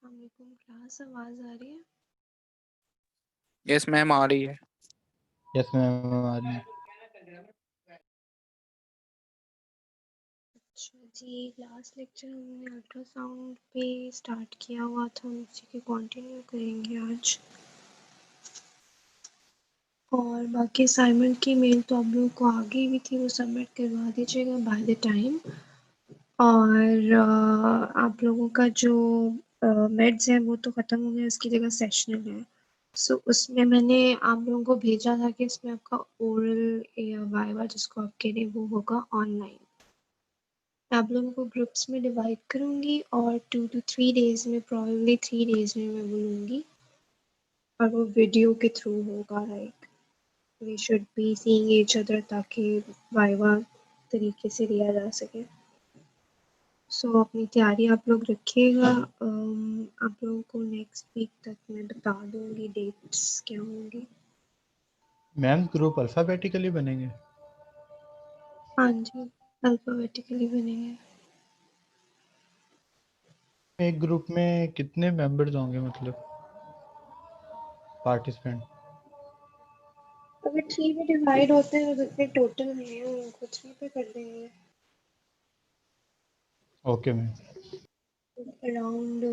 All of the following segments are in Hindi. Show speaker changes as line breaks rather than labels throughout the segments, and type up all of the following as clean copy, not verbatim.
वालेकुम क्लास आवाज आ रही है?
यस मैम आ रही है।
यस मैम आ रही है।
अच्छा जी, लास्ट लेक्चर हमने अल्ट्रासाउंड पे स्टार्ट किया हुआ था, हम उसी के कंटिन्यू करेंगे आज। और बाकी असाइनमेंट की मेल तो आप लोगों को आ गई भी थी, वो सबमिट करवा दीजिएगा बाय द टाइम। और आप लोगों का जो मेड्स है वो तो ख़त्म हो गया, उसकी जगह सेशनल है। सो उसमें मैंने आप लोगों को भेजा था कि इसमें आपका ओरल या वाइवा जिसको आप कह रहे हैं वो होगा ऑनलाइन। आप लोगों को ग्रुप्स में डिवाइड करूँगी और 2 to 3 डेज़ में, प्रॉबेबली 3 डेज़ में मैं बोलूँगी, और वो वीडियो के थ्रू होगा। Like we should be seeing each other ताकि वाइवा तरीके से लिया जा सके। सो अपनी तैयारी आप लोग रखिएगा। आप लोगों को नेक्स्ट वीक तक मैं बता दूँगी डेट्स क्या होंगी।
मैम ग्रुप अल्फ़ाबेटिकली बनेंगे?
हाँ जी, अल्फ़ाबेटिकली बनेंगे।
एक ग्रुप में कितने मेंबर्स होंगे, मतलब पार्टिसिपेंट?
अगर 3 में डिवाइड होते हैं तो जितने टोटल हैं उनको 3 पे कर देंगे।
Okay ma'am.
अराउंड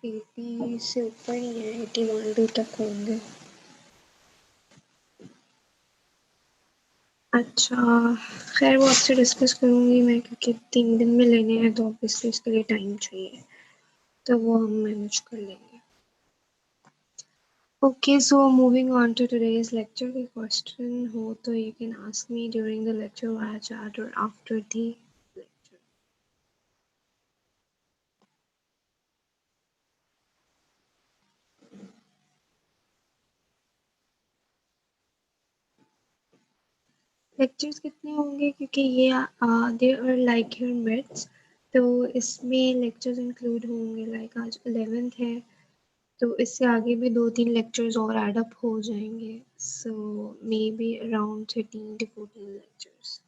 80 से ऊपर ही है, 81 तक होंगे। अच्छा, खैर वो आपसे डिस्कस करूँगी मैं, क्योंकि 3 दिन में लेने हैं तो ऑब्वियसली इसके लिए टाइम चाहिए, तो वो हम मैनेज कर लेंगे। Okay, so moving on to today's lecture, कोई question हो तो you can ask me during the lecture via chat or after the lecture. Lectures कितने होंगे, क्योंकि ये they are like your mids, तो इसमें लेक्चर्स इंक्लूड होंगे। लाइक आज 11th है तो इससे आगे भी 2-3 लेक्चर्स और ऐड अप हो जाएंगे। सो मे बी अराउंड 13 to 14 लेक्चर्स।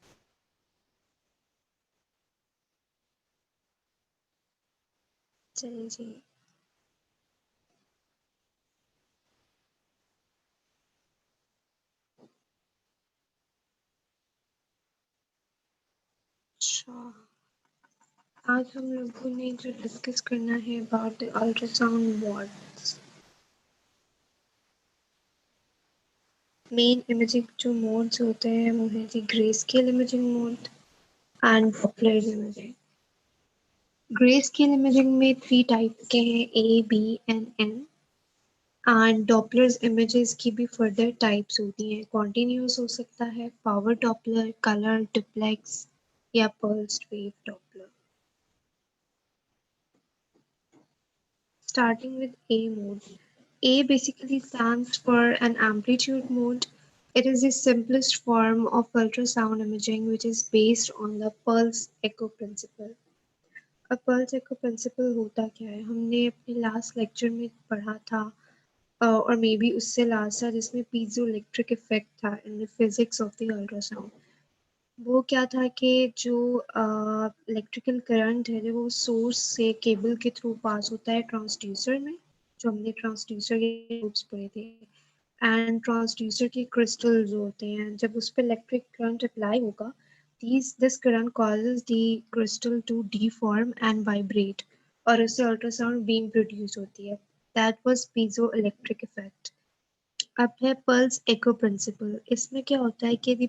चलिए जी। अच्छा, आज हम लोगों ने जो डिस्कस करना है about the ultrasound wards. Main imaging जो मोड्स होते हैं वो है जी grey scale imaging mode and Doppler imaging. Grey scale imaging में 3 टाइप के हैं, A, B and N। And Dopplers images की भी फर्दर टाइप्स होती हैं, कॉन्टिन्यूस हो सकता है, पावर डॉपलर, कलर, डुप्लेक्स या pulsed wave Doppler. Starting with A mode. A basically stands for an amplitude mode. It is the simplest form of ultrasound imaging which is based on the pulse echo principle. अब पल्स echo principle होता क्या है, हमने अपने लास्ट लेक्चर में पढ़ा था, और मे बी उससे लास्ट था, जिसमें पीजो इलेक्ट्रिक इफेक्ट था in the physics of the ultrasound. वो क्या था कि जो इलेक्ट्रिकल करंट है जो वो सोर्स से केबल के थ्रू पास होता है ट्रांसड्यूसर में, जो हमने ट्रांसड्यूसर के रूट्स पढ़े थे। एंड ट्रांसड्यूसर के क्रिस्टल्स होते हैं, जब उस पर इलेक्ट्रिक करंट अप्लाई होगा, this current causes the crystal to deform and vibrate, और उससे अल्ट्रासाउंड बीम प्रोड्यूस होती है। That was piezo electric effect. अब है पल्स एको प्रिंसिपल। इसमें क्या होता है कि दी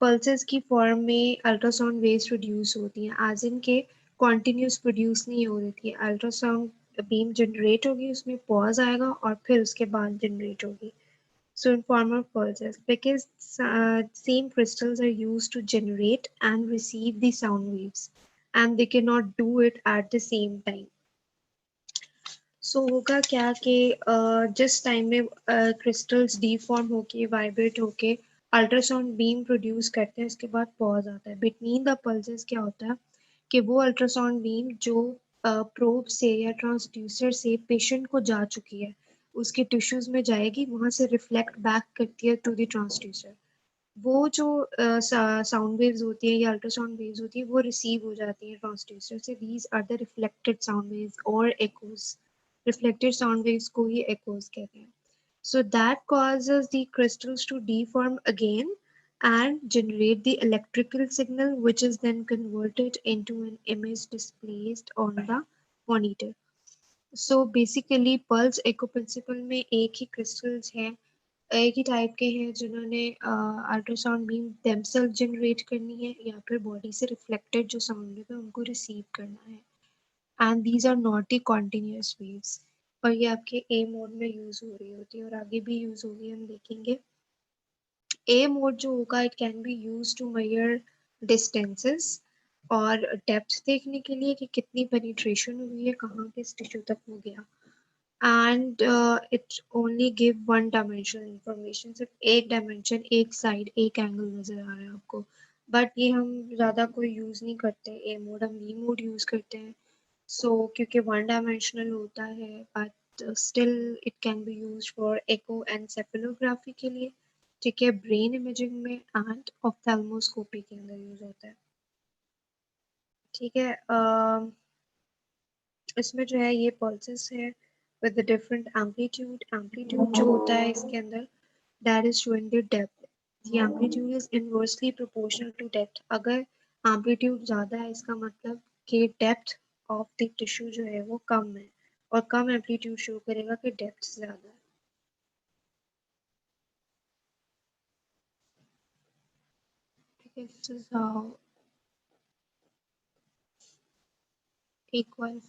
पल्सेस की फॉर्म में अल्ट्रासाउंड वेव्स प्रोड्यूस होती हैं, एज इन के कॉन्टिन्यूस प्रोड्यूस नहीं हो रही थी। अल्ट्रासाउंड बीम जनरेट होगी, उसमें पॉज आएगा और फिर उसके बाद जनरेट होगी। So in form of pulses, because same crystals are used to generate and receive the sound waves, and they cannot do it at the same time. सो होगा क्या कि जिस टाइम में क्रिस्टल्स डीफॉर्म होके वाइब्रेट होके अल्ट्रासाउंड बीम प्रोड्यूस करते हैं, उसके बाद पॉज आता है। बिटवीन द पल्सेस क्या होता है कि वो अल्ट्रासाउंड बीम जो प्रोब से या ट्रांसड्यूसर से पेशेंट को जा चुकी है, उसके टिश्यूज में जाएगी, वहां से रिफ्लेक्ट बैक करती है टू द ट्रांसड्यूसर। वो जो साउंड वेव्स होती है या अल्ट्रासाउंड वेव्स होती है वो रिसीव हो जाती हैं ट्रांसड्यूसर से. These are the reflected sound waves और echoes. रिफ्लेक्टेड साउंड वेव्स को ही echoes कहते हैं. So that causes the crystals to deform again and generate the electrical signal, which is then converted into an image displayed on the monitor. So basically pulse echo principle में एक ही crystals हैं, एक ही टाइप के हैं जिन्होंने अल्ट्रासाउंड बीम themselves जनरेट करनी है या फिर बॉडी से रिफ्लेक्टेड जो साउंड है उनको रिसीव करना है. And these are not the continuous waves. और ये आपके ए मोड में यूज हो रही होती है और आगे भी यूज होगी, हम देखेंगे. ए मोड जो होगा it can be use to measure distances और डेप्थ देखने के लिए कि कितनी पेनिट्रेशन हुई है, कहाँ किस टिश्यू तक हो गया. And it only give one dimensional information. सिर्फ एक डायमेंशन, एक साइड, एक एंगल नजर आ रहा है आपको. बट ये हम ज़्यादा कोई यूज़ नहीं करते ए मोड, हम बी मोड यूज़ करते हैं. सो क्योंकि वन डायमेंशनल होता है but still it can be used for echo encephalography के लिए. ठीक है, ब्रेन इमेजिंग में एंड ऑफ्थेल्मोस्कोपी के अंदर यूज होता है. ठीक है, इसमें जो है ये पल्सेस है विद डिफरेंट एम्पलीट्यूड. एम्पलीट्यूड जो होता है इसके अंदर that is showing the depth. The amplitude is inversely proportional to depth. अगर एम्पलीट्यूड ज़्यादा है इसका मतलब कि डेप्थ ऑफ द टिश्यू जो है वो कम है, और कम एम्पलीट्यूड शो करेगा कि डेप्थ ज़्यादा है. ठीक है, this is how equal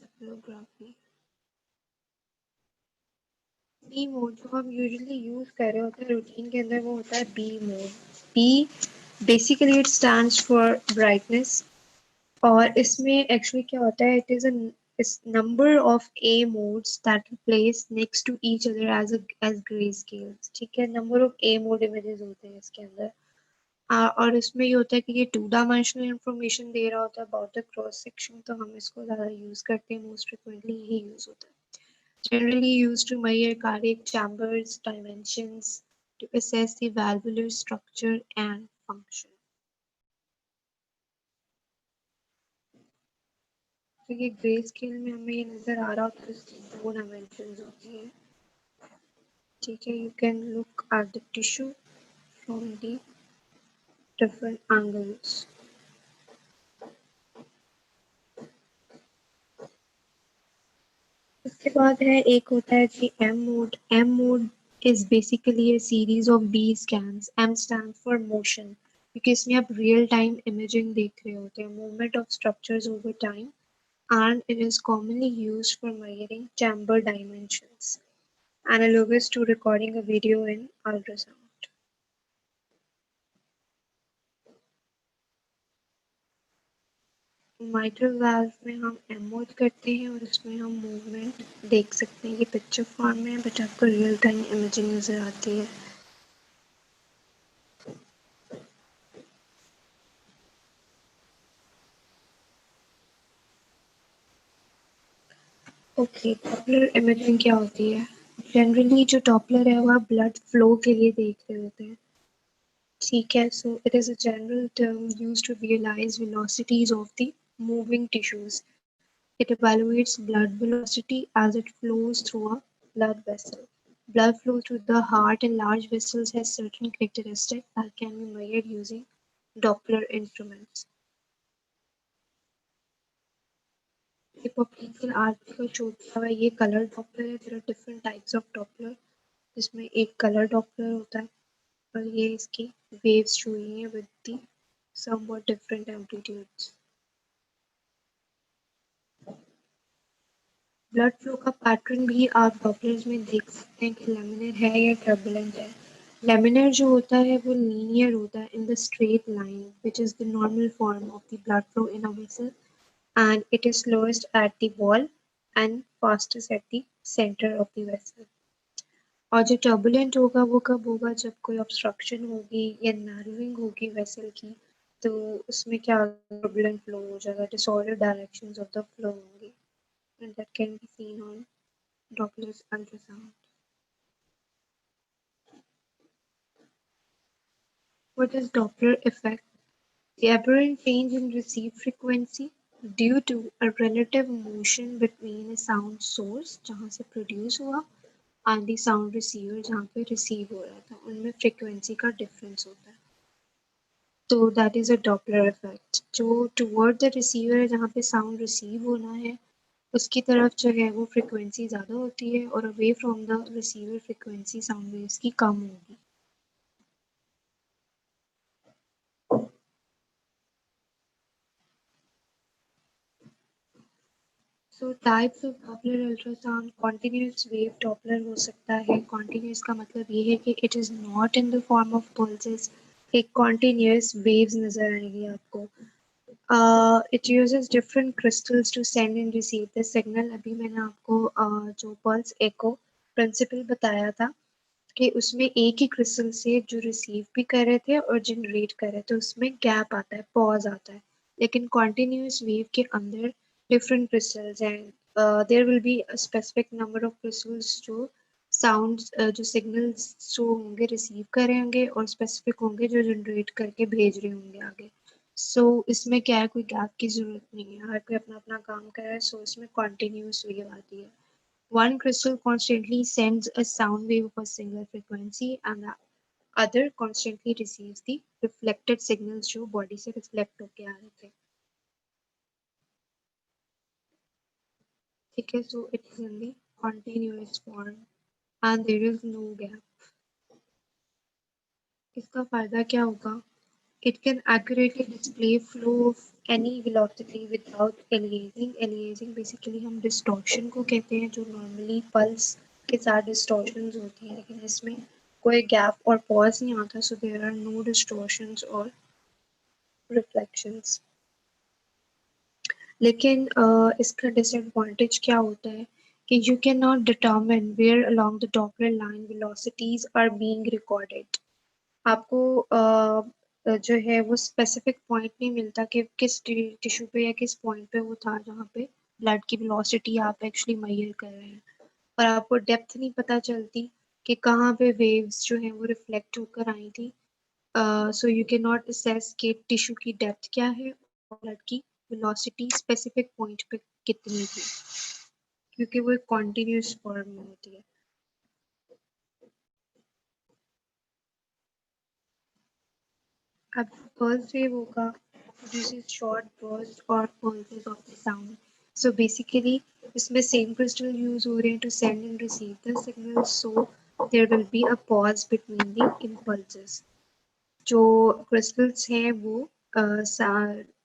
B mode जो हम यूजुअली यूज कर रहे होते हैं रूटीन के अंदर वो होता है B mode. B basically it stands for brightness. और इसमें एक्चुअली क्या होता है, it is a number of A modes that are placed next to each other as grayscales. ठीक है, number of A mode images होते हैं इसके अंदर. और इसमें ये होता है कि ये टू डायमेंशनल इंफॉर्मेशन दे रहा होता है अबाउट द क्रॉस सेक्शन, तो हम इसको ज़्यादा यूज़ करते हैं. मोस्ट फ्रिक्वेंटली यही यूज़ होता है. Generally used to measure cardiac chambers dimensions to assess the valvular structure and function. तो ये ग्रे स्केल में हमें ये नज़र आ रहा होता है, इसकी दो डायमेंशंस होती हैं. ठीक है, you can look at the tissue from the different angles. उसके बाद है एक होता है जी M mode. M mode is basically a series of B scans. M stands for motion क्योंकि इसमें आप रियल टाइम इमेजिंग देख रहे होते हैं, movement of structures over time. And it is commonly used for measuring chamber dimensions, analogous to recording a video in ultrasound. Mitral valve में हम एमोड करते हैं और इसमें हम मूवमेंट देख सकते हैं. ये पिक्चर फॉर्म में है बट आपको रियल टाइम इमेजिंग नज़र आती है. ओके, डॉपलर इमेजिंग क्या होती है? जनरली जो डॉपलर है वो ब्लड फ्लो के लिए देख रहे होते हैं. ठीक है, so it is a general term used to realize velocities of the moving tissues. It evaluates blood velocity as it flows through a blood vessel. Blood flow through the heart and large vessels has certain characteristics that can be measured using Doppler instruments. ये popliteal article शो किया हुआ है, ये color Doppler है. There are different types of Doppler, जिसमें एक color Doppler होता है और ये इसकी waves शो हुई हैं with the somewhat different amplitudes. Blood flow का पैटर्न भी आप डॉपलर्स में देख सकते हैं कि लेमिनर है या टर्बुलेंट है. लेमिनर जो होता है वो लीनियर होता है in the straight line which is the normal form of the blood flow in a vessel and it is slowest at the wall and fastest at the centre of the vessel. और जो टर्बुलेंट होगा वो कब होगा, जब कोई ऑब्स्ट्रक्शन होगी या नैरोइंग होगी वेसल की, तो उसमें क्या टर्बुलेंट फ्लो हो जाएगा, disorder directions of the flow होंगी. And that can be seen on Doppler's ultrasound. What is Doppler effect? The aberrant change in received frequency due to a relative motion between a sound source जहाँ से produce हुआ and the sound receiver जहाँ पे receive हो रहा था, उनमें frequency का difference होता है. तो that is a Doppler effect. जो toward the receiver है जहाँ पे sound receive होना है उसकी तरफ जो है वो frequency ज़्यादा होती है और away from the receiver frequency sound waves की कम होगी. So types of Doppler ultrasound, continuous wave Doppler हो सकता है. Continuous का मतलब ये है कि it is not in the form of pulses. एक continuous waves नजर आएगी आपको. It uses different crystals to send and receive the signal. अभी मैंने आपको जो pulse echo principle बताया था कि उसमें एक ही crystal से जो receive भी कर रहे थे और generate कर रहे थे उसमें gap आता है, pause आता है. लेकिन continuous wave के अंदर different crystals हैं. There will be a specific number of crystals जो sounds जो signals जो होंगे receive कर रहे होंगे और specific होंगे जो generate करके भेज रहे होंगे आगे. So इसमें क्या है कोई gap की जरूरत नहीं है, हर कोई अपना अपना काम कर रहा है. So इसमें continuous wave आती है. One crystal constantly sends a sound wave of a single frequency and the other constantly receives the reflected signals जो body से reflect होके आ रहे थे. ठीक है, so it is in the continuous form and there is no gap. इसका फायदा क्या होगा? It can accurately display flow of any velocity without aliasing. Aliasing basically हम distortion को कहते हैं जो normally pulse के साथ distortions होती हैं लेकिन इसमें कोई gap और pause नहीं आता so there are no distortions or reflections. लेकिन इसका disadvantage क्या होता है कि you cannot determine where along the Doppler line velocities are being recorded. आपको जो है वो स्पेसिफिक पॉइंट नहीं मिलता कि किस टिश्यू पे या किस पॉइंट पे वो था जहाँ पे ब्लड की वेलोसिटी आप एक्चुअली मेजर कर रहे हैं और आपको डेप्थ नहीं पता चलती कि कहाँ पे वेव्स जो हैं वो रिफ्लेक्ट होकर आई थी. So you can not assess कि टिश्यू की डेप्थ क्या है और ब्लड की वेलोसिटी स्पेसिफिक पॉइंट पे कितनी थी क्योंकि वो एक कॉन्टिन्यूस फॉर्म में होती है. अब pulse wave होगा produces short bursts or pulses of the sound. So basically इसमें same crystal use हो रहे हैं to send and receive the signal. So there will be a pause between the impulses. जो crystals हैं वो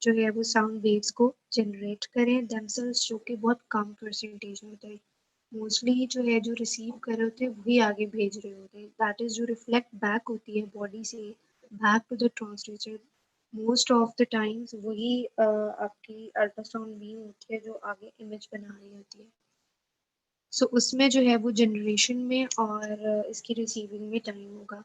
जो है वो sound waves को generate करें themselves जो कि बहुत कम percentage में होता है. मोस्टली जो है जो रिसीव कर रहे होते हैं वही आगे भेज रहे होते हैं. दैट इज जो रिफ्लेक्ट बैक होती है बॉडी से back to the transducer most of the times वही आपकी अल्ट्रासाउंड बीम होती है जो आगे इमेज बना रही होती है. सो उसमें जो है वो जनरेशन में और इसकी रिसीविंग में टाइम होगा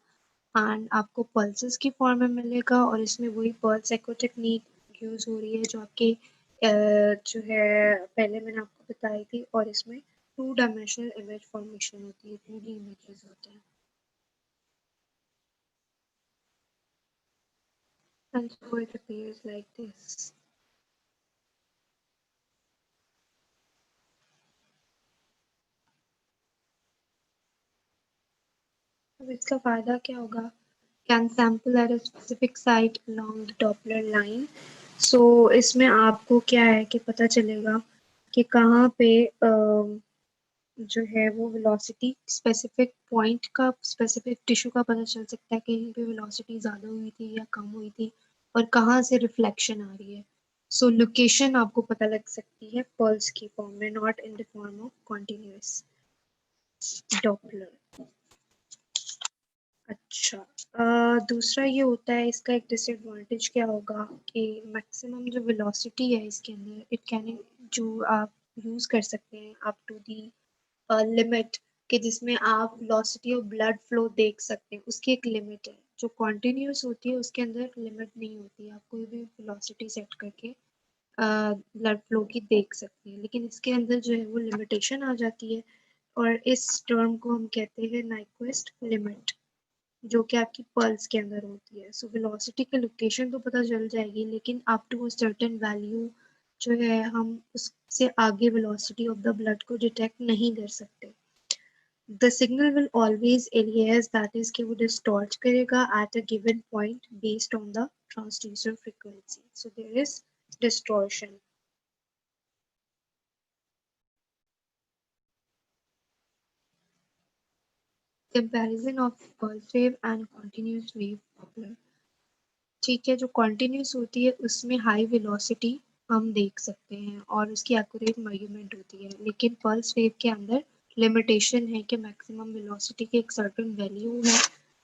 एंड आपको पल्सेस की फॉर्म में मिलेगा और इसमें वही पल्स एको टेक्निक यूज हो रही है जो आपके जो है पहले मैंने आपको बताई थी और इसमें 2 डायमेंशनल इमेज फॉर्मेशन होती है, 2D इमेजेस होते हैं. And so it appears like this. अब इसका फायदा क्या होगा? Can sample at a specific site along the Doppler line. So इसमें आपको क्या है कि पता चलेगा कि कहाँ पे जो है वो वेलोसिटी स्पेसिफिक पॉइंट का स्पेसिफिक टिश्यू का पता चल सकता है कि कहीं पे वेलोसिटी ज़्यादा हुई थी या कम हुई थी और कहाँ से रिफ्लेक्शन आ रही है. सो लोकेशन आपको पता लग सकती है पल्स की फॉर्म में not in the form of continuous Doppler. अच्छा दूसरा ये होता है इसका एक डिसएडवांटेज क्या होगा कि मैक्सिमम जो वेलोसिटी है इसके अंदर इट कैन जो आप यूज़ कर सकते हैं अप टू दी लिमिट कि जिसमें आप वेलोसिटी और ब्लड फ्लो देख सकते हैं उसकी एक लिमिट है. जो कॉन्टिन्यूस होती है उसके अंदर लिमिट नहीं होती, आप कोई भी वेलोसिटी सेट करके ब्लड फ्लो की देख सकते हैं लेकिन इसके अंदर जो है वो लिमिटेशन आ जाती है और इस टर्म को हम कहते हैं नाइक्वेस्ट लिमिट. जो कि आपकी पल्स के अंदर होती है। सो वेलोसिटी की लोकेशन तो पता चल जाएगी, लेकिन up to a certain value जो है हम उससे आगे वेलोसिटी ऑफ द ब्लड को डिटेक्ट नहीं कर सकते। The signal will always alias, that is कि वो distort करेगा at a given point based on the transducer frequency. So there is distortion. Comparison of pulse wave and continuous wave Doppler. ठीक है, जो continuous होती है उसमें high velocity हम देख सकते हैं और उसकी accurate measurement होती है, लेकिन pulse wave के अंदर limitation है कि maximum velocity की एक certain value है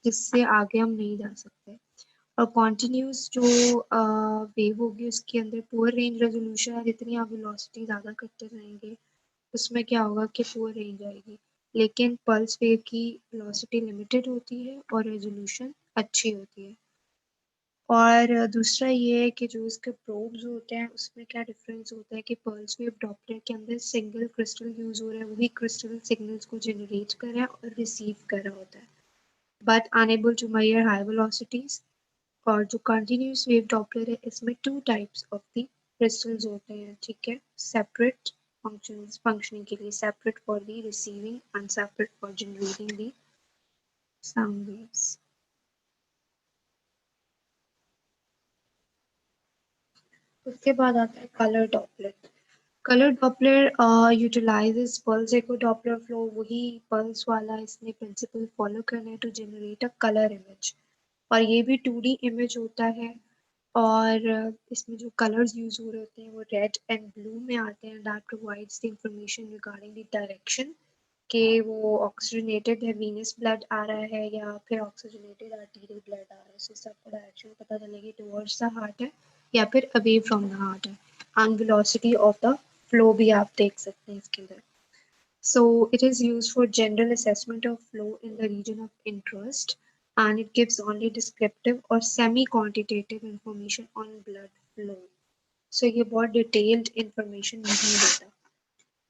जिससे आगे हम नहीं जा सकते। और कॉन्टिन्यूस जो वेव होगी उसके अंदर पुअर रेंज रेजोल्यूशन है, जितनी आप वेलोसिटी ज़्यादा करते जाएंगे उसमें क्या होगा कि पुअर रेंज आएगी, लेकिन पल्स वेव की वेलोसिटी लिमिटेड होती है और रेजोल्यूशन अच्छी होती है। और दूसरा ये है कि जो इसके प्रोब्स होते हैं उसमें क्या डिफरेंस होता है कि पल्स वेव डॉपलर के अंदर सिंगल क्रिस्टल यूज हो रहा है, वही क्रिस्टल सिग्नल्स को जनरेट कर रहा है और रिसीव कर रहा होता है, but unable to measure high velocities. और जो कंटिन्यूस वेव डॉपलर है इसमें two types of the crystals होते हैं, ठीक है, सेपरेट फंक्शनिंग के लिए, separate for the receiving and separate for generating the sound waves. उसके बाद आता है colour Doppler. Colour Doppler utilises pulse echo Doppler flow, वही पल्स वाला इसने प्रिंसिपल फॉलो करना है to generate a colour image, और ये भी 2D इमेज होता है। और इसमें जो कलर्स यूज हो रहे होते हैं वो रेड एंड ब्लू में आते हैं, that provides the information regarding the direction कि वो ऑक्सीजनेटेड है, वीनस ब्लड आ रहा है या फिर ऑक्सीजनेटेड आर्टीरियल ब्लड आ रहा है। सो सबको डायरेक्शन पता चलेगी टुवर्ड्स द हार्ट है या फिर अवे फ्रॉम द हार्ट है। And velocity of the flow भी आप देख सकते हैं इसके अंदर। So it is used for general assessment of flow in the region of interest, and it gives only descriptive or semi-quantitative information on blood flow. So ये बहुत detailed information नहीं देता।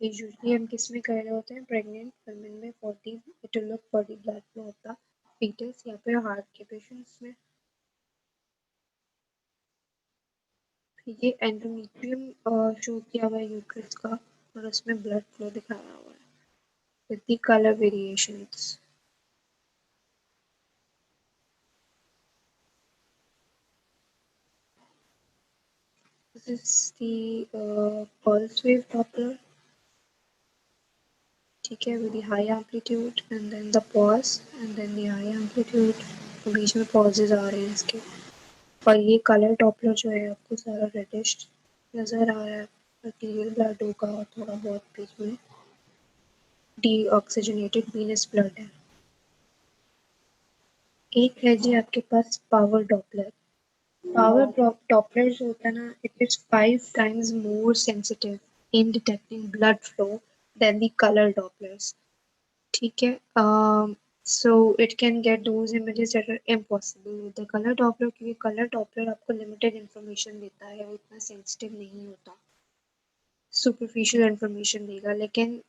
ये usually हम किस में कर रहे होते हैं, pregnant women में for the to look for the blood flow of the fetus या फिर heart के patients में। ये endometrium शो किया हुआ है यूट्रस का और उसमें blood flow दिखाया हुआ है with the color variations. This is the pulse wave Doppler, ठीक है, with the high amplitude and then the pause and then the high amplitude, बीच में pauses आ रहे हैं इसके। और ये कलर डॉपलर जो है आपको सारा रेडिश नज़र आ रहा है, आर्टीरियल ब्लड होगा और थोड़ा बहुत बीच में डीऑक्सीजनेटेड वीनस ब्लड है। एक है जी आपके पास पावर डॉपलर। Power Doppler जो होता है ना, it is 5 times more sensitive in detecting blood flow than the color Dopplers. ठीक है, so it can get those images that are impossible with the color Doppler, क्योंकि color Doppler आपको limited information देता है, वो इतना sensitive नहीं होता, superficial information देगा, लेकिन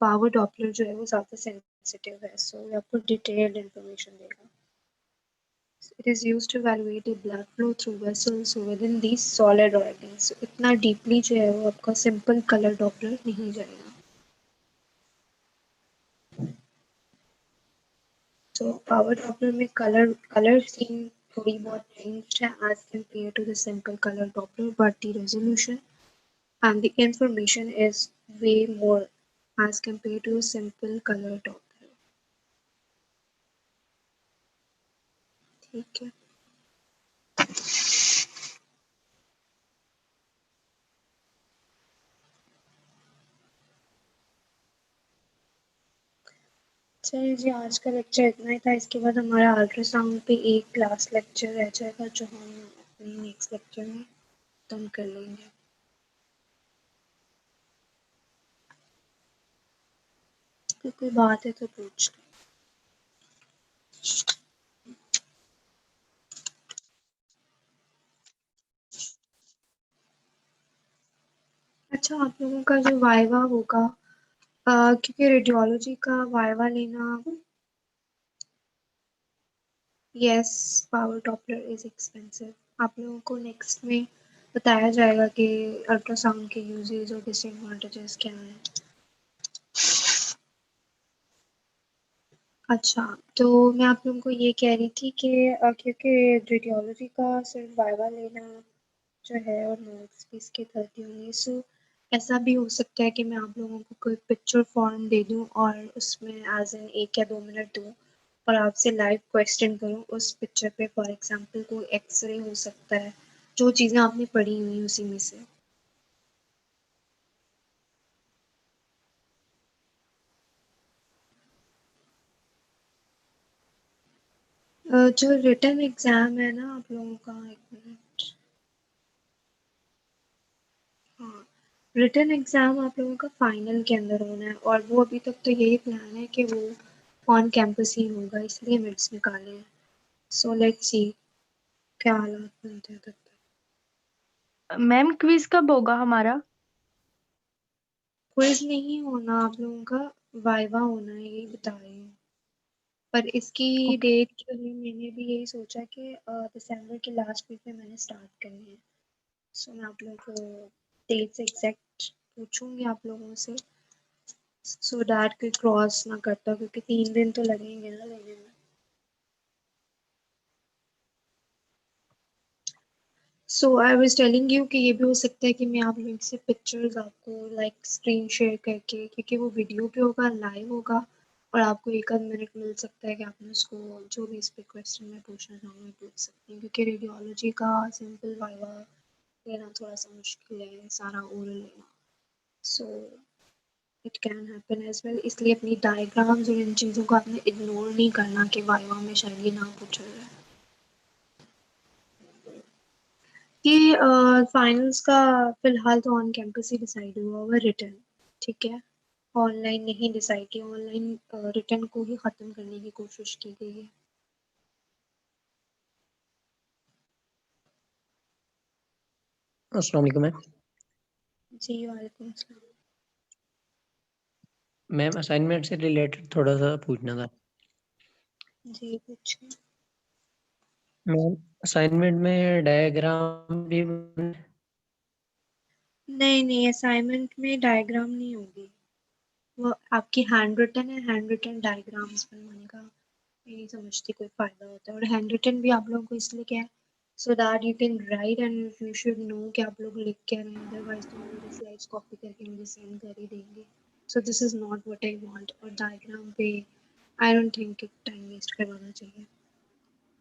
power Doppler जो है वो ज़्यादा sensitive है, so वो आपको detailed information देगा। It is used to evaluate the blood flow through vessels within these solid organs. So, इतना deeply जो है वो आपका simple color Doppler नहीं जाएगा। So power Doppler में color scheme थोड़ी बहुत changed है as compared to the simple color Doppler, but the resolution and the information is way more as compared to a simple color Doppler. ठीक है। चलिए जी, आज का लेक्चर इतना ही था। इसके बाद हमारा अल्ट्रासाउंड पे एक क्लास लेक्चर रह जाएगा जो हम अपने नेक्स्ट लेक्चर में खत्म कर लेंगे। कोई बात है तो पूछ लो। अच्छा, आप लोगों का जो वाइवा होगा, क्योंकि रेडियोलॉजी का वाइवा लेना यस, पावर टॉपलर इज एक्सपेंसिव। आप लोगों को नेक्स्ट में बताया जाएगा कि अल्ट्रासाउंड के यूजेस और डिसएडवांटेजेस क्या हैं। अच्छा, तो मैं आप लोगों को ये कह रही थी कि क्योंकि रेडियोलॉजी का सिर्फ वाइवा लेना जो है और नोट्स भी इसके 30 होंगे, सो ऐसा भी हो सकता है कि मैं आप लोगों को कोई पिक्चर फॉर्म दे दूं और उसमें एज एन 1 या 2 मिनट दूं और आपसे लाइव क्वेश्चन करूं उस पिक्चर पे। फॉर एग्जांपल कोई एक्सरे हो सकता है, जो चीज़ें आपने पढ़ी हुई उसी में से। जो रिटन एग्ज़ाम है ना आप लोगों का, 1 मिनट। हाँ, रिटन एग्ज़ाम आप लोगों का फाइनल के अंदर होना है और वो अभी तक तो यही प्लान है कि वो ऑन कैंपस ही होगा, इसलिए मिड्स निकाले हैं। सो लेट्स सी क्या हालात बनते हैं तब तक।
मैम क्विज कब होगा हमारा?
क्विज नहीं होना आप लोगों का, वाइवा होना है, यही बता रही हूँ। पर इसकी
ओके।
डेट जो है मैंने भी यही सोचा कि दिसंबर के लास्ट वीक में मैंने स्टार्ट करनी है। सो मैं आप लोगों को डेट्स एग्जैक्ट पूछूंगी आप लोगों से, सो दैट कोई क्रॉस ना करता, क्योंकि 3 दिन तो लगेंगे ना लेने में। सो आई वाज टेलिंग यू कि ये भी हो सकता है कि मैं आप लोगों से पिक्चर्स आपको लाइक स्क्रीन शेयर करके, क्योंकि वो वीडियो पे होगा, लाइव होगा और आपको 1 आध मिनट मिल सकता है कि आपने उसको जो भी इस पे क्वेश्चन मैं पूछना चाहूँगी पूछ सकती हूँ, क्योंकि रेडियोलॉजी का सिंपल वाइवा लेना थोड़ा सा मुश्किल है, सारा ओरल लेना। So it can happen as well, इसलिए अपनी डायग्राम्स और इन चीज़ों को आपने इग्नोर नहीं करना कि वाइवा में शायद ये ना पूछा जाए। ये फाइनल्स का फिलहाल तो ऑन कैंपस ही डिसाइड हुआ हुआ रिटर्न, ठीक है। ऑनलाइन नहीं डिसाइड किया, ऑनलाइन रिटर्न को ही ख़त्म करने की कोशिश की गई है।
अस्सलाम वालेकुम मैम।
जी वालेकुम अस्सलाम।
मैम असाइनमेंट से रिलेटेड थोड़ा सा पूछना था।
जी पूछिए।
मैम असाइनमेंट में डायग्राम भी
नहीं नहीं, असाइनमेंट में डायग्राम नहीं होगी, वो आपकी हैंड रिटन है, हैंड रिटन डायग्राम्स बनवाने का मैं नहीं समझती कोई फ़ायदा होता है। और हैंड रिटन भी आप लोगों को इसलिए क्या है, so that you can write and you should know कि आप लोग लिख क्या रहे हैं, अदरवाइज तो मेरी स्लाइड्स कॉपी करके मुझे सेंड कर ही देंगे। So this is not what I want, और डायग्राम पे आई डोंट थिंक कि टाइम वेस्ट करवाना चाहिए।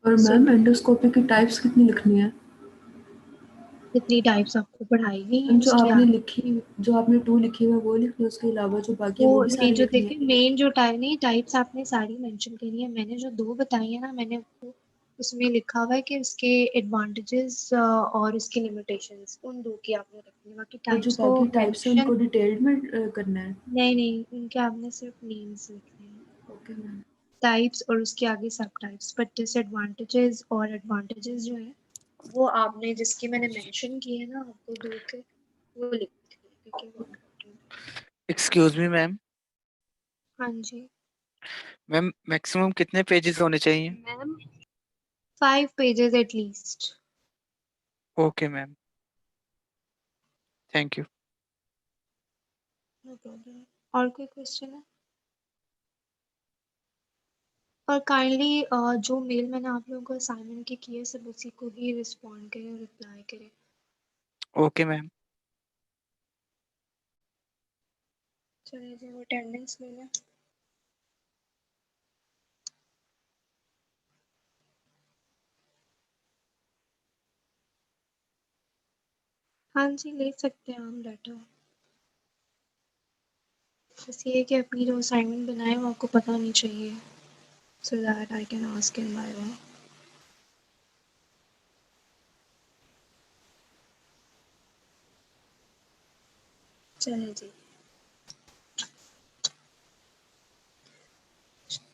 और
सो
मैम एंडोस्कोपी की टाइप्स कितनी लिखनी है?
कितनी टाइप्स आपको पढ़ाई गई हैं
मैम
उसके आगे?
जो आपने 2 लिखी हुई है वो लिखनी है, उसके अलावा जो बाकी है वो
वो
भी
नहीं,
सारी
जो
लिखनी है?
देखिए मेन जो नहीं टाइप्स आपने सारी मेंशन करी है, मैंने जो 2 बताई है ना, मैंने वो उसमें लिखा हुआ है कि उसके एडवांटेजेस और उसकी लिमिटेशंस, उन 2 की आपने रखनी है, बाकी
और जो
टाइप्स को
बाकी टाइप्स है
मेंशन
उनको डिटेल्ड में करना है?
नहीं, उनके आपने सिर्फ नेम्स लिखने हैं,
ओके मैम।
टाइप्स और उसके आगे सब टाइप्स। बट डिसएडवांटेजेस और एडवांटेजेस जो हैं वो आपने जिसकी मैंने मेंशन की है ना आपको 2 के, वो लिखने हैं, क्योंकि वो इम्पोर्टेंट है।
Excuse me ma'am.
हाँ जी
मैम मैक्सिमम कितने पेजेस होने चाहिए?
Ma'am, 5 pages at least.
Okay ma'am, thank you.
No problem. और कोई क्वेश्चन है? और काइंडली जो मेल मैंने आप लोगों को असाइनमेंट की है सब उसी को ही रिस्पॉन्ड करें, रिप्लाई करें।
Okay ma'am.
चलिए जी, वो अटेंडेंस ले लें। हाँ जी ले सकते हैं हम डाटा, बस ये है कि अपनी जो असाइनमेंट बनाए वो आपको पता नहीं चाहिए, so that I can ask in viva. चलिए जी,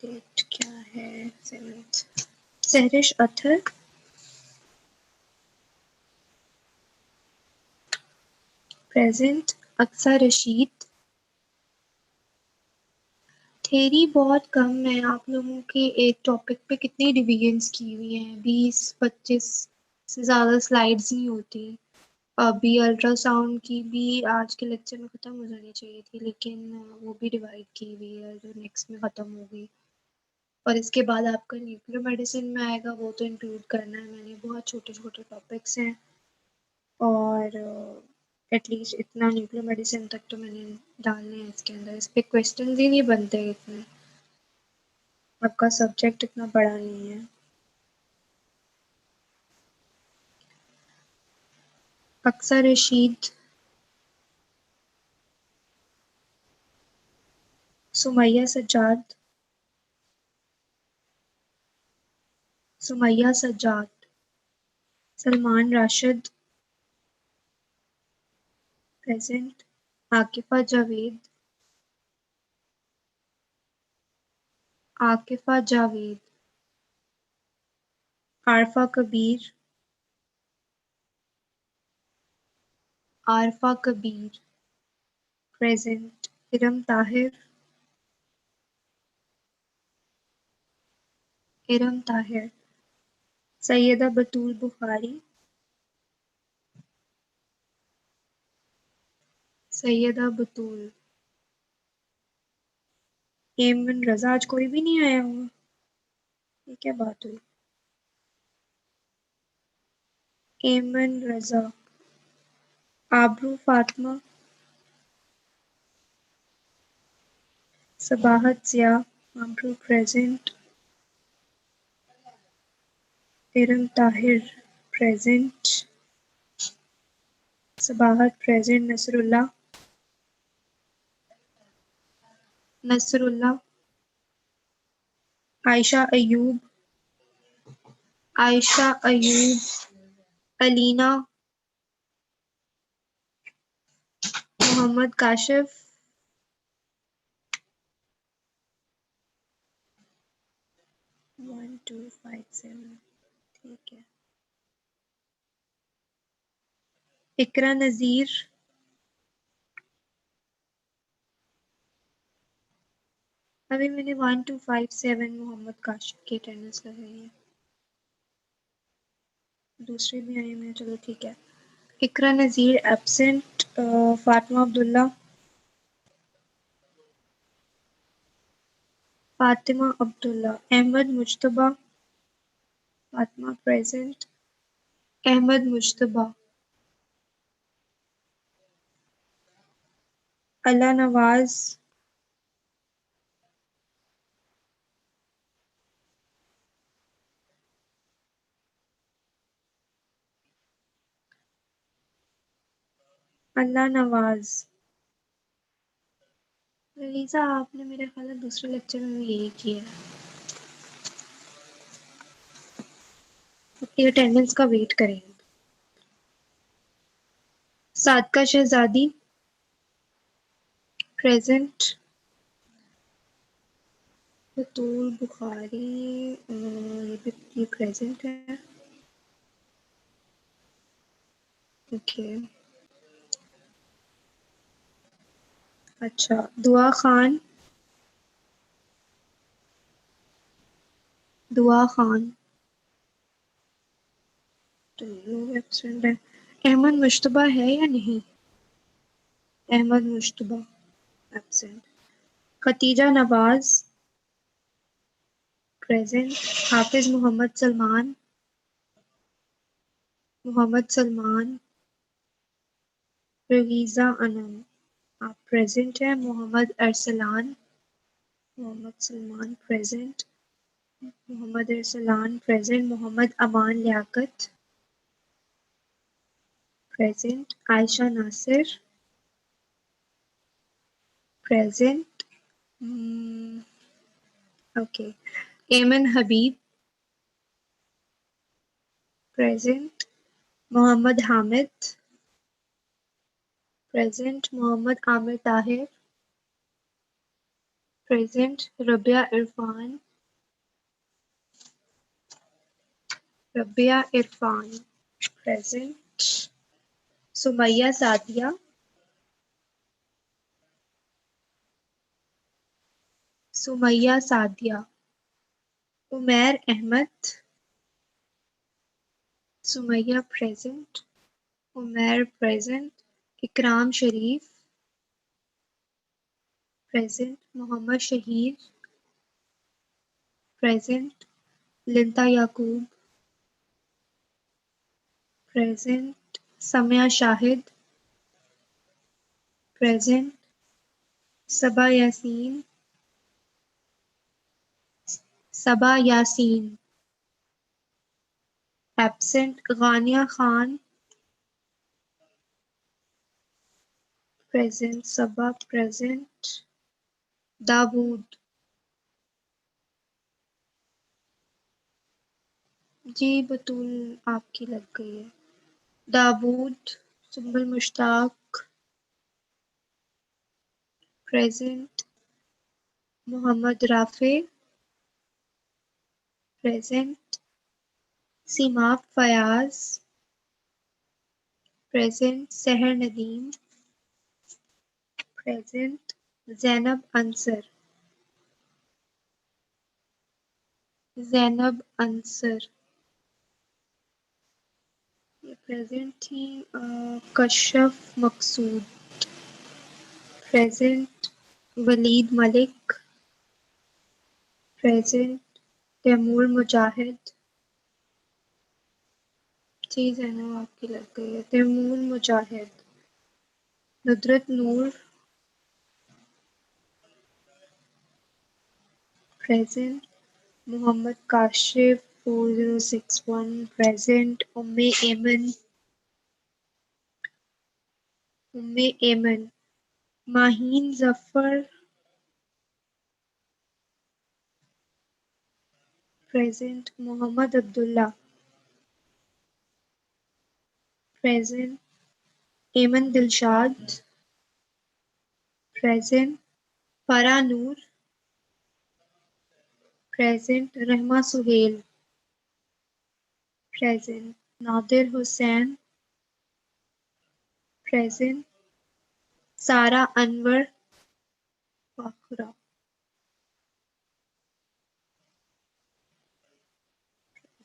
डेट क्या है? 7th। Saharish Athar present, Aqsa Rashid theory बहुत कम है। आप लोगों के एक टॉपिक पे कितनी डिवीजन्स की हुई हैं? 20-25 से ज़्यादा स्लाइड्स नहीं होती। अभी अल्ट्रासाउंड की भी आज के लेक्चर में ख़त्म हो जानी चाहिए थी, लेकिन वो भी डिवाइड की हुई है जो नेक्स्ट में ख़त्म होगी। और इसके बाद आपका न्यूक्लियर मेडिसिन में आएगा, वो तो इंक्लूड करना है मैंने। बहुत छोटे छोटे टॉपिक्स हैं और एटलीस्ट इतना न्यूक्लियर मेडिसिन तक तो मैंने डालने हैं इसके अंदर। इस पे क्वेश्चन ही नहीं बनते इतने, आपका सब्जेक्ट इतना बड़ा नहीं है। अक्सर रशीद, सुमैया सज्जाद, सुमैया सज्जाद, सलमान राशिद प्रेजेंट, आकिफा जावेद, आकिफा जावेद, आरफा कबीर, आरफा कबीर प्रेजेंट, इरम ताहिर, इरम ताहिर, सैयदा बतूल बुखारी, सैयदा बतूल, एमन रजा। आज कोई भी नहीं आया हुआ, ये क्या बात हुई? एमन रजा, आबरू Fatima, Sabahat Ziya, Aabroo present, Iram Tahir present, Sabahat present, Nasrullah, Nasrullah, Ayesha Ayub, Ayesha Ayub, Alina, Mohammad Kashif, one two five seven, ठीक है। इकरा नज़ीर, अभी मैंने 1257 मोहम्मद काशिफ की अटेंडेंस लगाई है, दूसरे भी आए हैं, चलो ठीक है। इकरा नज़ीर एब्सेंट, फातिमा अब्दुल्ला, फातिमा अब्दुल्ला, अहमद मुज्तबा, फातिमा प्रेजेंट, अहमद मुज्तबा, अला नवाज, अल्लाह नवाज। रईसा, आपने मेरे ख्याल में दूसरे लेक्चर में भी यही किया है। अपनी अटेंडेंस का वेट करेंगे। सादका शहजादी प्रेजेंट, बतूल बुखारी, ये प्रेजेंट है, ओके। अच्छा, दुआ खान, दुआ खान तो लोग एब्सेंट है। अहमद मुश्तबा है या नहीं? अहमद मुश्तबा एब्सेंट। खतीजा नवाज प्रेजेंट, हाफिज मोहम्मद सलमान, मोहम्मद सलमान, रवीजा अनम आप प्रेजेंट है। Mohammad Arsalan, Mohammad Salman present, Mohammad Arsalan present, Mohammad Aman Liaquat present, Ayesha Nasir present, okay. Eman Habib present, Mohammad Hamid present, Mohammad Aamir Tahir present, Rabia Irfan, Rabia Irfan present, Sumaiya Sadia, Sumaiya Sadia, Umair Ahmad, Sumaiya present, Umair present, Ikram शरीफ present, मोहम्मद शहीर present, लिंता याकूब present, समिया शाहिद present, सबा यासीन absent, गानिया खान present, सबा present, दाऊद जी बतूल आपकी लग गई है। Dawood, Sumbul Mushtaq present, Mohammad Rafay present, Seemaf Fayaz present, Sahar Nadeem present, Zainab Ansar ये present थी। कशफ मकसूद present, वलीद मलिक present, तैमूर मुजाहिद जी ज़ैनब आपकी लग गई है। तैमूर मुजाहिद, नुदरत नूर present, मोहम्मद काशिफ 4061 present, उम्मे एमन, माहीन जफर present, मोहम्मद अब्दुल्ला present, एमन दिलशाद present, फरा नूर present, रहमा Suhail present, Nadir Hussain present, सारा अनवर फाखरा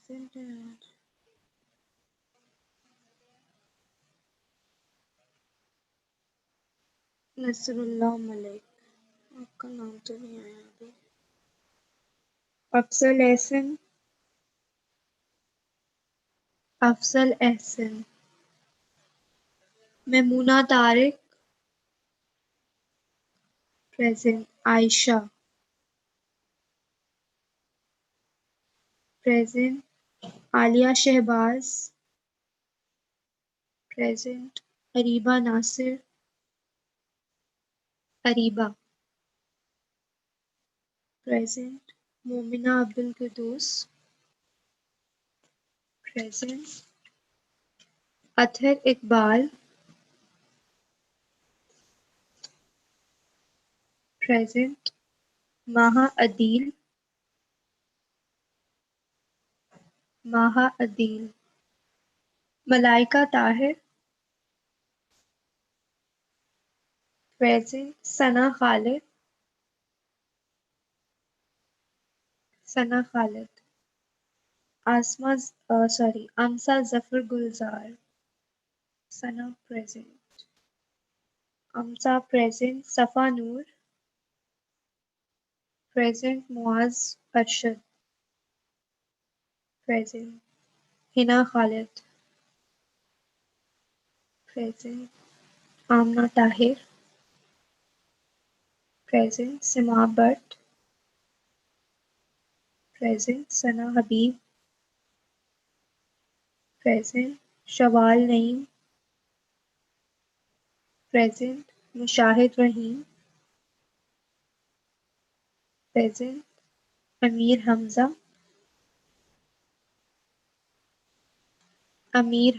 present, नसरुल्लाह मलिक आपका नाम तो नहीं आया अभी। Afzal Ehsan, Maimuna Tariq present, Ayesha present, Alia Shahbaz present, Areeba Nasir present, Momina Abdul Quddus present, Athar Iqbal present, माहा अदील, मलाइका ताहिर present, सना खालिद, अमसा जफर गुलजार, सना present, अमसा present, सफा नूर present, Muaz Arshad present, Hina Khalid present, आमना ताहिर present, सिमा भट्ट present, सना हबीब present, शवाल नईम present, मुशाहिद रहीम present, अमीर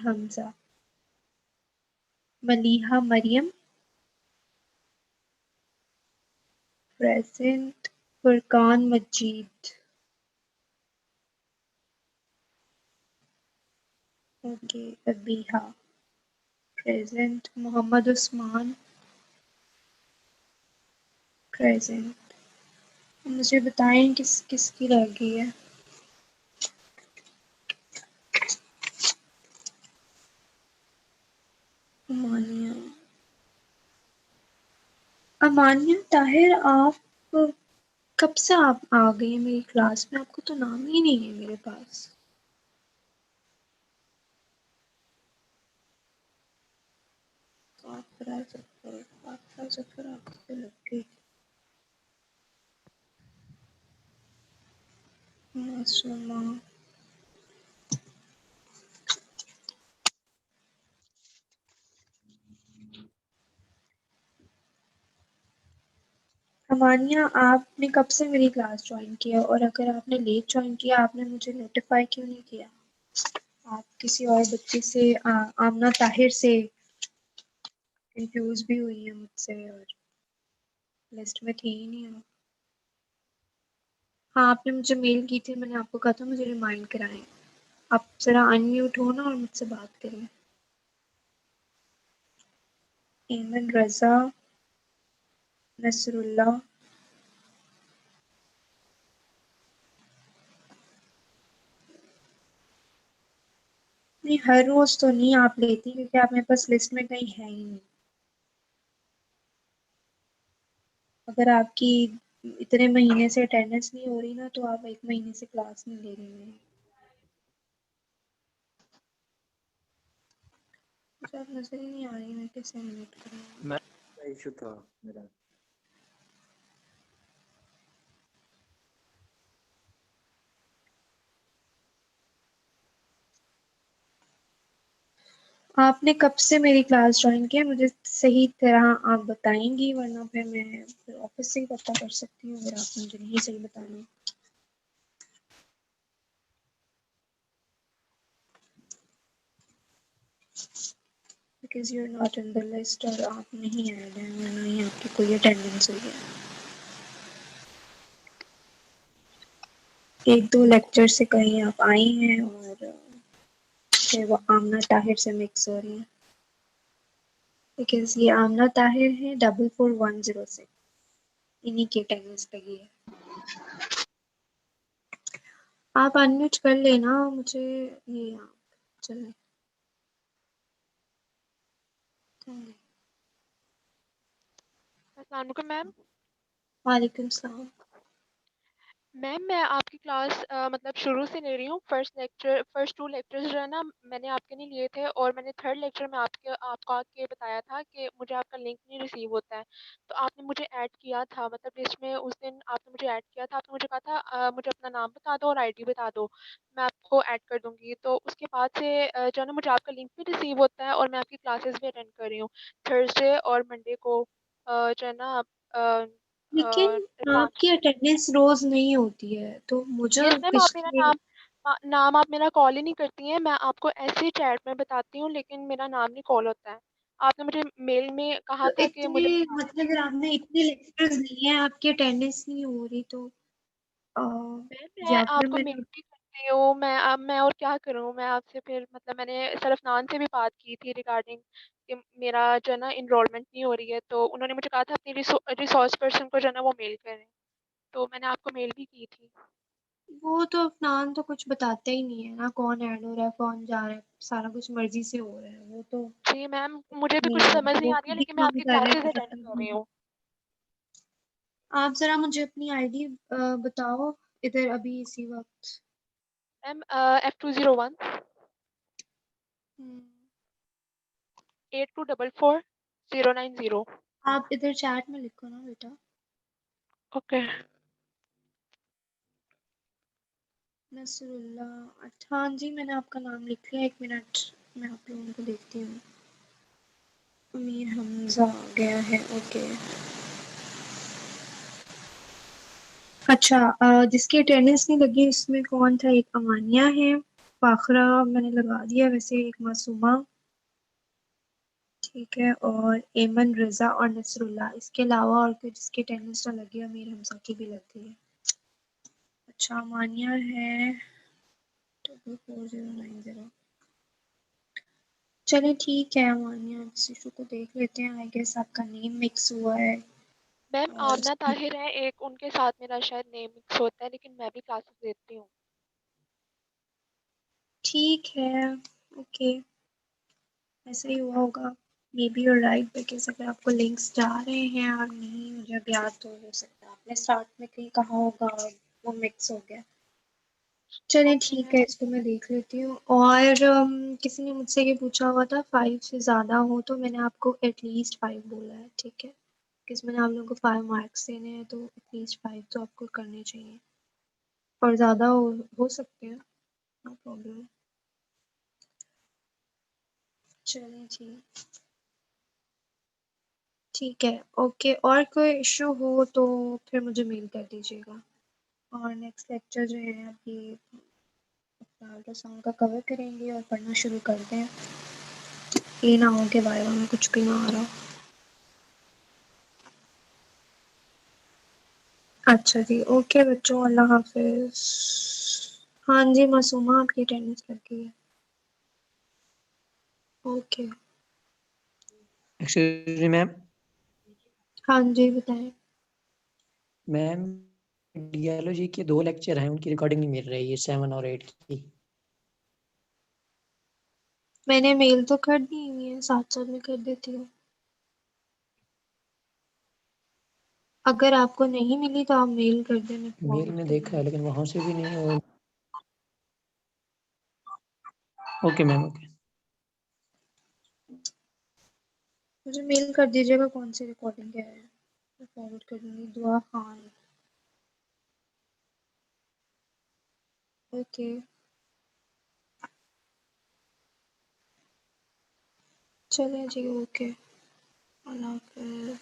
हमजा, मलीहा मरियम present, फुरकान मजीद अबीहा present, मोहम्मद उस्मान present, मुझे बताएं किस किसकी रह गई है। अमानिया, अमानिया ताहिर, आप कब से आप आ गई हैं मेरी क्लास में? आपको तो नाम ही नहीं है मेरे पास। काफरा जफर आपको लग गई। मासूमा, अमानिया, आपने कब से मेरी क्लास ज्वाइन किया? और अगर आपने लेट ज्वाइन किया, आपने मुझे नोटिफाई क्यों नहीं किया? आप किसी और बच्चे से आमना ताहिर से कंफ्यूज भी हुई हैं मुझसे, और लिस्ट में थी ही नहीं आप। हाँ, आपने मुझे मेल की थी, मैंने आपको कहा था मुझे रिमाइंड कराएं। आप जरा अनम्यूट हो ना और मुझसे बात करें। एमन रजा, नसरुल्लाह, नहीं हर रोज तो नहीं आप लेती, क्योंकि आप मेरे पास लिस्ट में कहीं है ही नहीं। अगर आपकी इतने महीने से अटेंडेंस नहीं हो रही ना, तो आप एक महीने से क्लास नहीं ले रही हैं। मुझे आप नजर ही नहीं आ रही, मैं कैसे अनम्यूट करूँ?
मैं इशू था मेरा।
आपने कब से मेरी क्लास ज्वाइन की है? मुझे सही तरह आप बताएंगी, वरना फिर मैं फिर ऑफिस से ही पता कर सकती हूँ अगर आप मुझे नहीं सही बताना। Because you are not in the list, और आप नहीं ऐड हैं, वरना ही आपकी कोई अटेंडेंस हुई है। एक दो लेक्चर से कहीं आप आई हैं और फिर वो आमना ताहिर से मिक्स हो रही हैं। बिकॉज ये आमना ताहिर है 44106, इन्हीं की अटेंडेंस लगी है। आप अनम्यूट कर लेना मुझे, ये आप चलें।
अस्सलाम वालेकुम मैम।
वालेकुम सलाम।
मैम मैं आपकी क्लास मतलब शुरू से ले रही हूँ। फर्स्ट टू लेक्चर्स जो है ना मैंने आपके नहीं लिए थे, और मैंने थर्ड लेक्चर में आपको आके बताया था कि मुझे आपका लिंक नहीं रिसीव होता है। तो आपने मुझे ऐड किया था, मतलब लिस्ट में उस दिन आपने मुझे ऐड किया था। आपने मुझे कहा था मुझे अपना नाम बता दो और आईडी बता दो, मैं आपको ऐड कर दूंगी। तो उसके बाद से जो है ना मुझे आपका लिंक भी रिसीव होता है, और मैं आपकी क्लासेस भी अटेंड कर रही हूँ थर्सडे और मंडे को। जो है ना
लेकिन आपकी अटेंडेंस रोज नहीं होती है, तो मुझे
यस मैम, आप मेरा
पिछले
नाम आप मेरा कॉल ही नहीं करती हैं। मैं आपको ऐसे ही चैट में बताती हूँ, लेकिन मेरा नाम नहीं कॉल होता है। आपने मुझे मेल में कहा
तो
था कि
इतने
मुझे
मतलब अगर आपने इतने लेक्चर्स लिए हैं, आपकी अटेंडेंस नहीं हो रही, तो अ,
मैम मैं
या फिर
आपको मेल
मैंने
भी करती हूँ। मैं अब मैं और क्या करूँ, मैं आपसे फिर मतलब मैंने सरफनान से भी बात की थी रिगार्डिंग कि मेरा जो है ना इनरोलमेंट नहीं हो रही है। तो उन्होंने मुझे कहा था अपनी रिसोर्स पर्सन को जो है ना वो मेल करें। तो मैंने आपको मेल भी की थी।
वो तो अफनान तो कुछ बताते ही नहीं है ना, कौन ऐड हो रहा है कौन जा रहा है, सारा कुछ मर्जी से हो रहा है। वो तो
जी मैम, मुझे भी कुछ
अपनी
समझ नहीं
वो
आ रही है,
खुद ही
लेकिन मैं
काम
आपकी
कर रहे
क्लासेस
हैं
अटेंड कर रही
खत्म।
हूँ।
आप जरा मुझे अपनी आईडी बताओ इधर अभी इसी वक्त।
मैम F201
हम्म,
8244 090।
आप इधर चैट में लिखो ना बेटा।
ओके।
नसरुल्लाह, अच्छा हाँ जी, मैंने आपका नाम लिख लिया। एक मिनट, मैं आप लोगों को देखती हूँ। अमीर हमजा आ गया है, ओके। अच्छा, जिसकी अटेंडेंस नहीं लगी उसमें कौन था? एक अमानिया है, फाखरा मैंने लगा दिया वैसे, एक मासूमा, ठीक है, और एमन रजा और नसरुल्लाह। इसके अलावा और कोई जिसकी अटेंडेंस ना लगी? अमीर हमजा की भी लग गई है। अच्छा, अमानिया है 44090। चले ठीक है अमानिया, इस इशू को देख लेते हैं। आई गेस आपका नेम मिक्स हुआ है,
मैम
और
आमना ताहिर है एक, उनके साथ मेरा शायद नेम मिक्स होता है, लेकिन मैं भी क्लासेस लेती हूँ।
ठीक है, ओके, ऐसा ही हुआ होगा। May be your right, because अगर आपको लिंक्स जा रहे हैं और नहीं मुझे अब याद तो हो सकता है आपने स्टार्ट में कहीं कहा होगा और वो मिक्स हो गया। चलिए
ओके
ठीक
मैम।
है, इसको मैं देख लेती हूँ। और किसी ने मुझसे ये पूछा हुआ था 5 से ज़्यादा हो तो मैंने आपको एटलीस्ट 5 बोला है, ठीक है, बिकॉज मैंने आप लोगों को 5 मार्क्स देने हैं तो एटलीस्ट 5 तो आपको करने चाहिए, और ज़्यादा हो सकते हैं, नो प्रॉब्लम। चलिए ठीक, ठीक है, ओके। और कोई इशू हो तो फिर मुझे मेल कर दीजिएगा। और नेक्स्ट लेक्चर जो है अभी अल्ट्रासाउंड का कवर करेंगे और पढ़ना शुरू करते हैं। ये ना हो कि वाइवा में कुछ भी ना आ रहा। अच्छा जी, ओके बच्चों, अल्लाह हाफिज। हाँ जी, मासूमा आपकी अटेंडेंस लग गई है। Okay,
excuse me ma'am.
हाँ जी बताएं।
मैम डियालॉजी के 2 लेक्चर हैं, उनकी रिकॉर्डिंग नहीं मिल रही है 7 और 8 की।
मैंने मेल तो कर दी हुई है, साथ साथ में कर देती हूँ। अगर आपको नहीं मिली तो आप मेल कर दें, मैं
मेल
फॉरवर्ड
में
कर
देखा है
दूँगी।
लेकिन वहां से भी नहीं। और ओके मैम, ओके।
मुझे मेल कर दीजिएगा कौन सी रिकॉर्डिंग है, मैं फॉरवर्ड कर दूँगी। दुआ खान, ओके, चलिए जी, ओके, अल्लाह हाफिज।